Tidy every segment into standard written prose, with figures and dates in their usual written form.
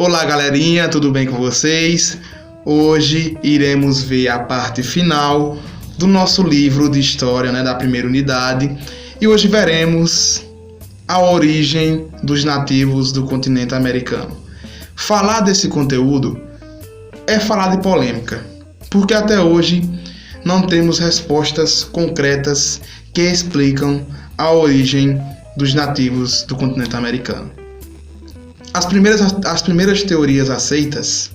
Olá galerinha, tudo bem com vocês? Hoje iremos ver a parte final do nosso livro de história, da primeira unidade, e hoje veremos a origem dos nativos do continente americano. Falar desse conteúdo é falar de polêmica, porque até hoje não temos respostas concretas que explicam a origem dos nativos do continente americano. As primeiras teorias aceitas,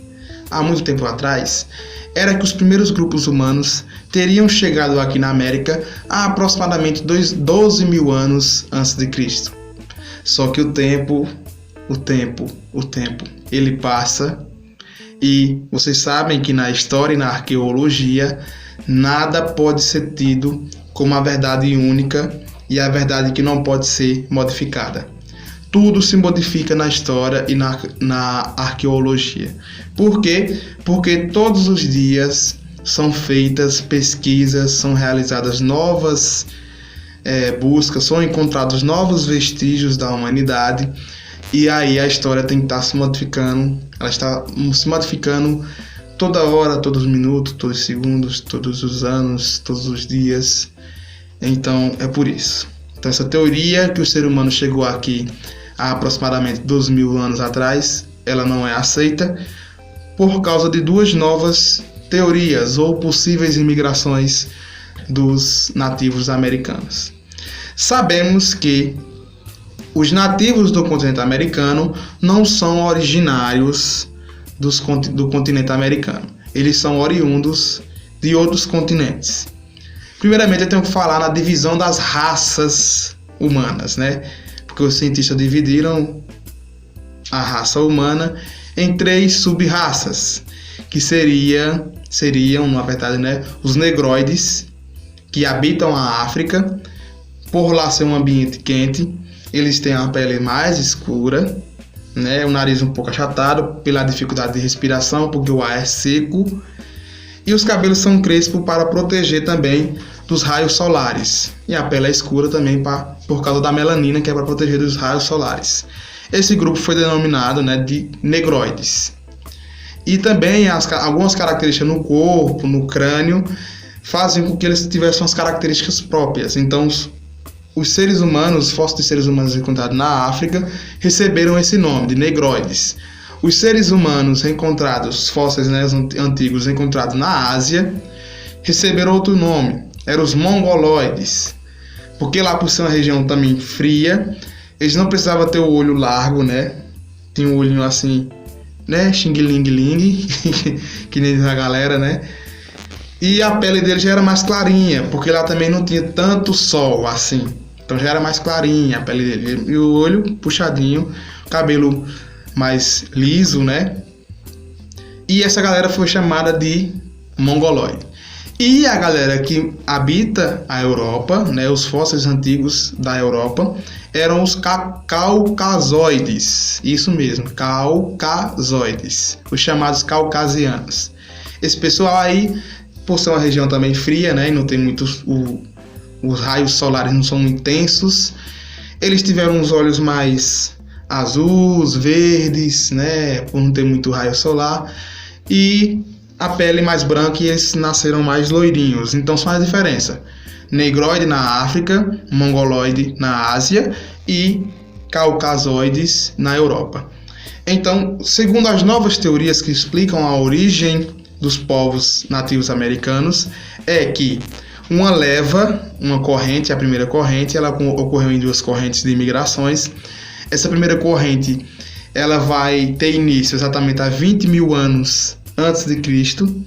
há muito tempo atrás, era que os primeiros grupos humanos teriam chegado aqui na América há aproximadamente 12 mil anos antes de Cristo. Só que o tempo, ele passa e vocês sabem que na história e na arqueologia nada pode ser tido como a verdade única e a verdade que não pode ser modificada. Tudo se modifica na história e na arqueologia. Por quê? Porque todos os dias são feitas pesquisas, são realizadas novas buscas, são encontrados novos vestígios da humanidade, e aí a história tem que estar se modificando. Ela está se modificando toda hora, todos os minutos, todos os segundos, todos os anos, todos os dias. Então é por isso. Então essa teoria que o ser humano chegou aqui há aproximadamente 12 mil anos atrás, ela não é aceita por causa de duas novas teorias ou possíveis imigrações dos nativos americanos. Sabemos que os nativos do continente americano não são originários do continente americano. Eles são oriundos de outros continentes. Primeiramente, eu tenho que falar na divisão das raças humanas, Porque os cientistas dividiram a raça humana em 3 sub-raças, que seriam, na verdade, os negroides, que habitam a África. Por lá ser um ambiente quente, eles têm a pele mais escura, o nariz um pouco achatado pela dificuldade de respiração, porque o ar é seco, e os cabelos são crespos para proteger também dos raios solares, e a pele é escura também por causa da melanina, que é para proteger dos raios solares. Esse grupo foi denominado de negroides. E também algumas características no corpo, no crânio, fazem com que eles tivessem as características próprias. Então os seres humanos, os fósseis de seres humanos encontrados na África, receberam esse nome de negroides. Os seres humanos encontrados, os fósseis antigos encontrados na Ásia, receberam outro nome, eram os mongoloides. Porque lá por ser uma região também fria, eles não precisavam ter o olho largo, Tinha um olhinho assim, xing-ling-ling, que nem a galera, E a pele deles já era mais clarinha, porque lá também não tinha tanto sol assim. Então já era mais clarinha a pele dele. E o olho puxadinho, cabelo mais liso, E essa galera foi chamada de mongoloide. E a galera que habita a Europa, os fósseis antigos da Europa, eram os caucasoides. Isso mesmo, caucasoides, os chamados caucasianos. Esse pessoal aí, por ser uma região também fria, e não tem muitos, os raios solares não são muito intensos, eles tiveram os olhos mais azuis, verdes, por não ter muito raio solar, e a pele mais branca, e eles nasceram mais loirinhos. Então são a diferença: negroide na África, mongoloide na Ásia e caucasoides na Europa. Então, segundo as novas teorias que explicam a origem dos povos nativos americanos, é que uma corrente, a primeira corrente, ela ocorreu em 2 correntes de imigrações. Essa primeira corrente, ela vai ter início exatamente há 20 mil anos antes de Cristo,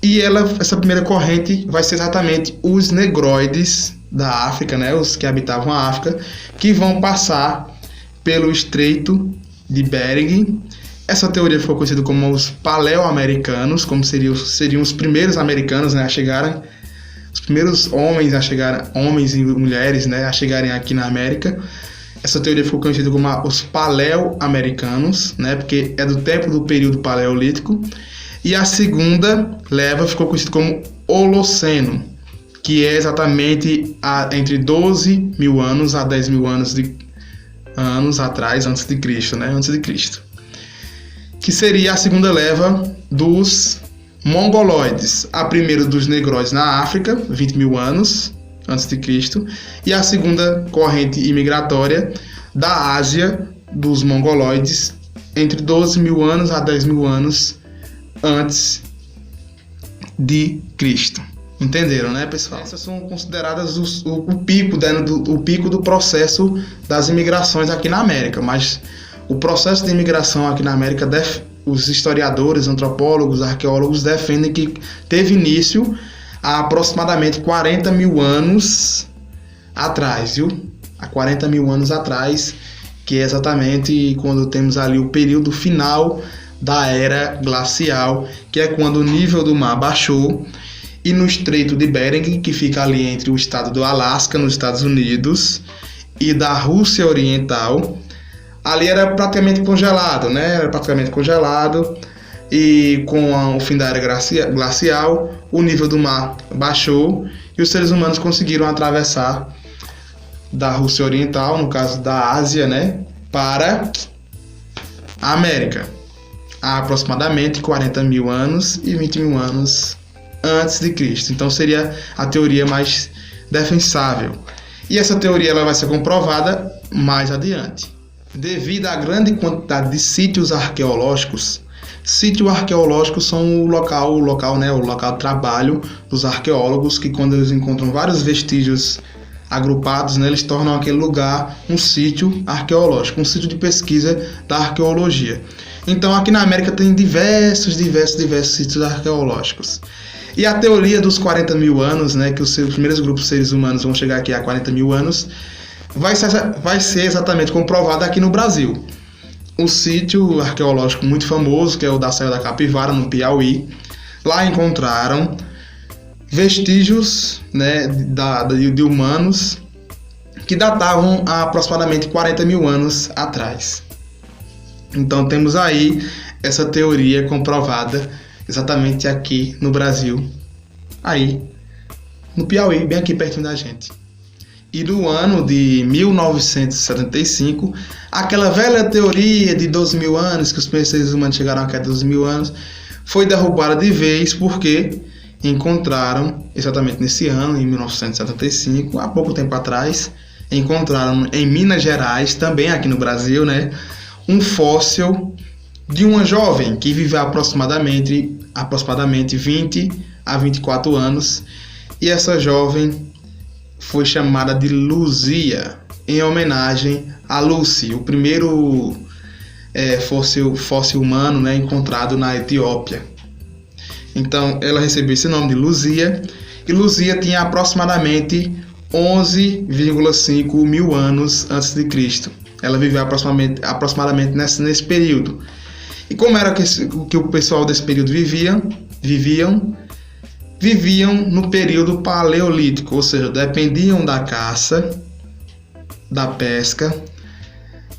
e essa primeira corrente vai ser exatamente os negroides da África, os que habitavam a África, que vão passar pelo Estreito de Bering. Essa teoria ficou conhecida como os paleo-americanos, como seriam os primeiros americanos a chegarem, os primeiros homens e mulheres a chegarem aqui na América. Essa teoria ficou conhecida como os paleo-americanos, porque é do tempo do período paleolítico. E a segunda leva ficou conhecida como Holoceno, que é exatamente entre 12 mil anos a 10 mil anos atrás, antes de Cristo, antes de Cristo. que seria a segunda leva dos mongoloides. A primeira dos negroides na África, 20 mil anos antes de Cristo, e a segunda corrente imigratória da Ásia dos mongoloides, entre 12 mil anos a 10 mil anos antes de Cristo. Entenderam, né, pessoal? Essas são consideradas o pico do processo das imigrações aqui na América, mas o processo de imigração aqui na América, os historiadores, antropólogos, arqueólogos defendem que teve início há aproximadamente 40 mil anos atrás, viu? Há 40 mil anos atrás, que é exatamente quando temos ali o período final da era glacial, que é quando o nível do mar baixou, e no Estreito de Bering, que fica ali entre o estado do Alasca, nos Estados Unidos, e da Rússia Oriental, ali era praticamente congelado, né? Era praticamente congelado, e com o fim da era glacial, o nível do mar baixou e os seres humanos conseguiram atravessar da Rússia Oriental, no caso da Ásia, né, para a América, há aproximadamente 40 mil anos e 20 mil anos antes de Cristo. Então seria a teoria mais defensável. E essa teoria ela vai ser comprovada mais adiante. Devido à grande quantidade de sítios arqueológicos, sítios arqueológicos são o local de trabalho dos arqueólogos, que quando eles encontram vários vestígios agrupados, né, eles tornam aquele lugar um sítio arqueológico, um sítio de pesquisa da arqueologia. Então aqui na América tem diversos sítios arqueológicos. E a teoria dos 40 mil anos, né, que os primeiros grupos de seres humanos vão chegar aqui a 40 mil anos, vai ser exatamente comprovada aqui no Brasil. Um sítio arqueológico muito famoso, que é o da Serra da Capivara, no Piauí. Lá encontraram vestígios, né, de humanos que datavam a aproximadamente 40 mil anos atrás. Então temos aí essa teoria comprovada exatamente aqui no Brasil, aí no Piauí, bem aqui pertinho da gente. E no ano de 1975, aquela velha teoria de 12 mil anos, que os primeiros seres humanos chegaram aqui a 12 mil anos, foi derrubada de vez porque encontraram, exatamente nesse ano, em 1975, há pouco tempo atrás, encontraram em Minas Gerais, também aqui no Brasil, né, um fóssil de uma jovem que viveu aproximadamente 20 a 24 anos, e essa jovem foi chamada de Luzia, em homenagem a Lucy, o primeiro fóssil humano, né, encontrado na Etiópia. Então ela recebeu esse nome de Luzia, e Luzia tinha aproximadamente 11,5 mil anos antes de Cristo. Ela viveu aproximadamente nesse período. E como era que o pessoal desse período viviam no período paleolítico, ou seja, dependiam da caça, da pesca,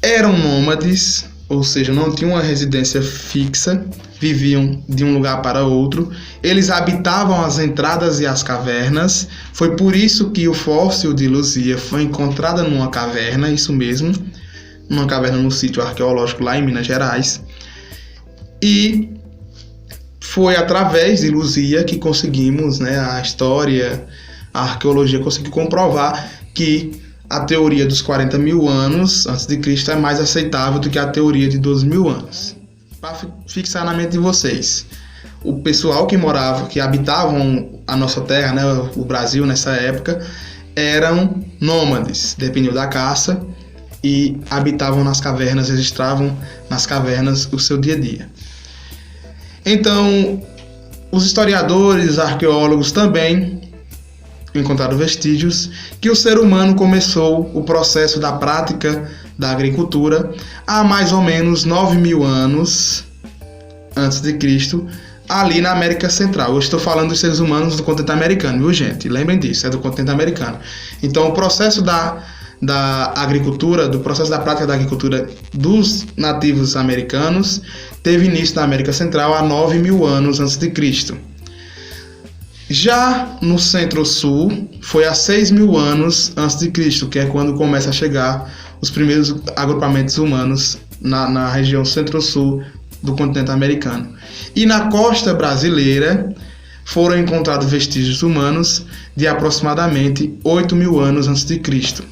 eram nômades, ou seja, não tinham uma residência fixa, viviam de um lugar para outro, eles habitavam as entradas e as cavernas. Foi por isso que o fóssil de Luzia foi encontrado numa caverna, isso mesmo, numa caverna no sítio arqueológico lá em Minas Gerais. E foi através de Luzia que conseguimos, né, a história, a arqueologia conseguiu comprovar que a teoria dos 40 mil anos antes de Cristo é mais aceitável do que a teoria de 12 mil anos. Para fixar na mente de vocês, o pessoal que habitavam a nossa terra, né, o Brasil nessa época, eram nômades, dependiam da caça e habitavam nas cavernas, registravam nas cavernas o seu dia a dia. Então, os historiadores, arqueólogos também encontraram vestígios que o ser humano começou o processo da prática da agricultura há mais ou menos 9 mil anos antes de Cristo, ali na América Central. Eu estou falando dos seres humanos do continente americano, viu, gente? Lembrem disso, é do continente americano. Então, o processo da agricultura, do processo da prática da agricultura dos nativos americanos teve início na América Central há 9 mil anos antes de Cristo. Já no Centro-Sul foi há 6 mil anos antes de Cristo, que é quando começa a chegar os primeiros agrupamentos humanos na região Centro-Sul do continente americano. E na costa brasileira foram encontrados vestígios humanos de aproximadamente 8.000 anos antes de Cristo.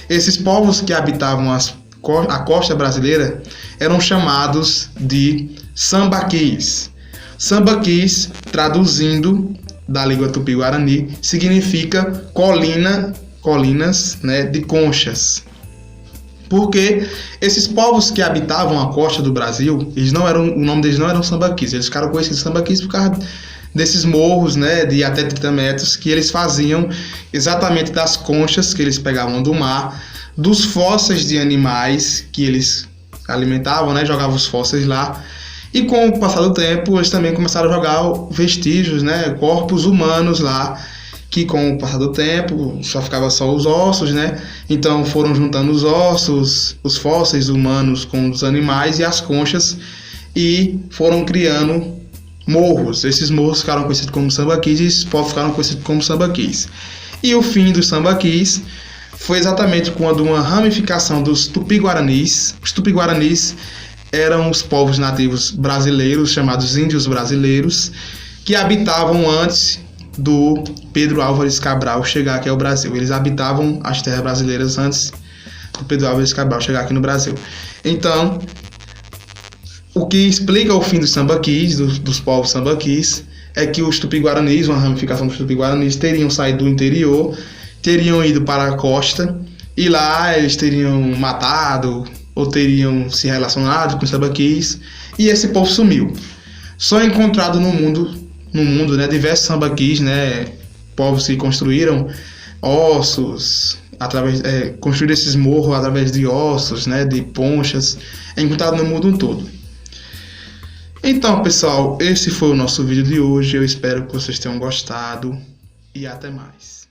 Esses povos que habitavam a costa brasileira eram chamados de sambaquis. Sambaquis, traduzindo da língua tupi-guarani, significa colinas, né, de conchas. Porque esses povos que habitavam a costa do Brasil, o nome deles não eram sambaquis, eles ficaram conhecidos sambaquis por causa desses morros, né, de até 30 metros, que eles faziam exatamente das conchas que eles pegavam do mar, dos fósseis de animais que eles alimentavam, né, jogavam os fósseis lá. E com o passar do tempo, eles também começaram a jogar vestígios, né, corpos humanos lá, que com o passar do tempo só ficava só os ossos, né? Então foram juntando os ossos, os fósseis humanos com os animais e as conchas e foram criando morros. Esses morros ficaram conhecidos como sambaquis e esses povos ficaram conhecidos como sambaquis. E o fim dos sambaquis foi exatamente quando uma ramificação dos tupi-guaranis. Os tupi-guaranis eram os povos nativos brasileiros, chamados índios brasileiros, que habitavam antes do Pedro Álvares Cabral chegar aqui ao Brasil. Eles habitavam as terras brasileiras antes do Pedro Álvares Cabral chegar aqui no Brasil. Então, o que explica o fim dos sambaquis, dos povos sambaquis, é que os tupi-guaranis, uma ramificação dos tupi-guaranis, teriam saído do interior, teriam ido para a costa e lá eles teriam matado ou teriam se relacionado com os sambaquis e esse povo sumiu. Só encontrado no mundo, né, diversos sambaquis, né, povos que construíram ossos, construíram esses morros através de ossos, né, de ponchas, é encontrado no mundo todo. Então, pessoal, esse foi o nosso vídeo de hoje. Eu espero que vocês tenham gostado e até mais.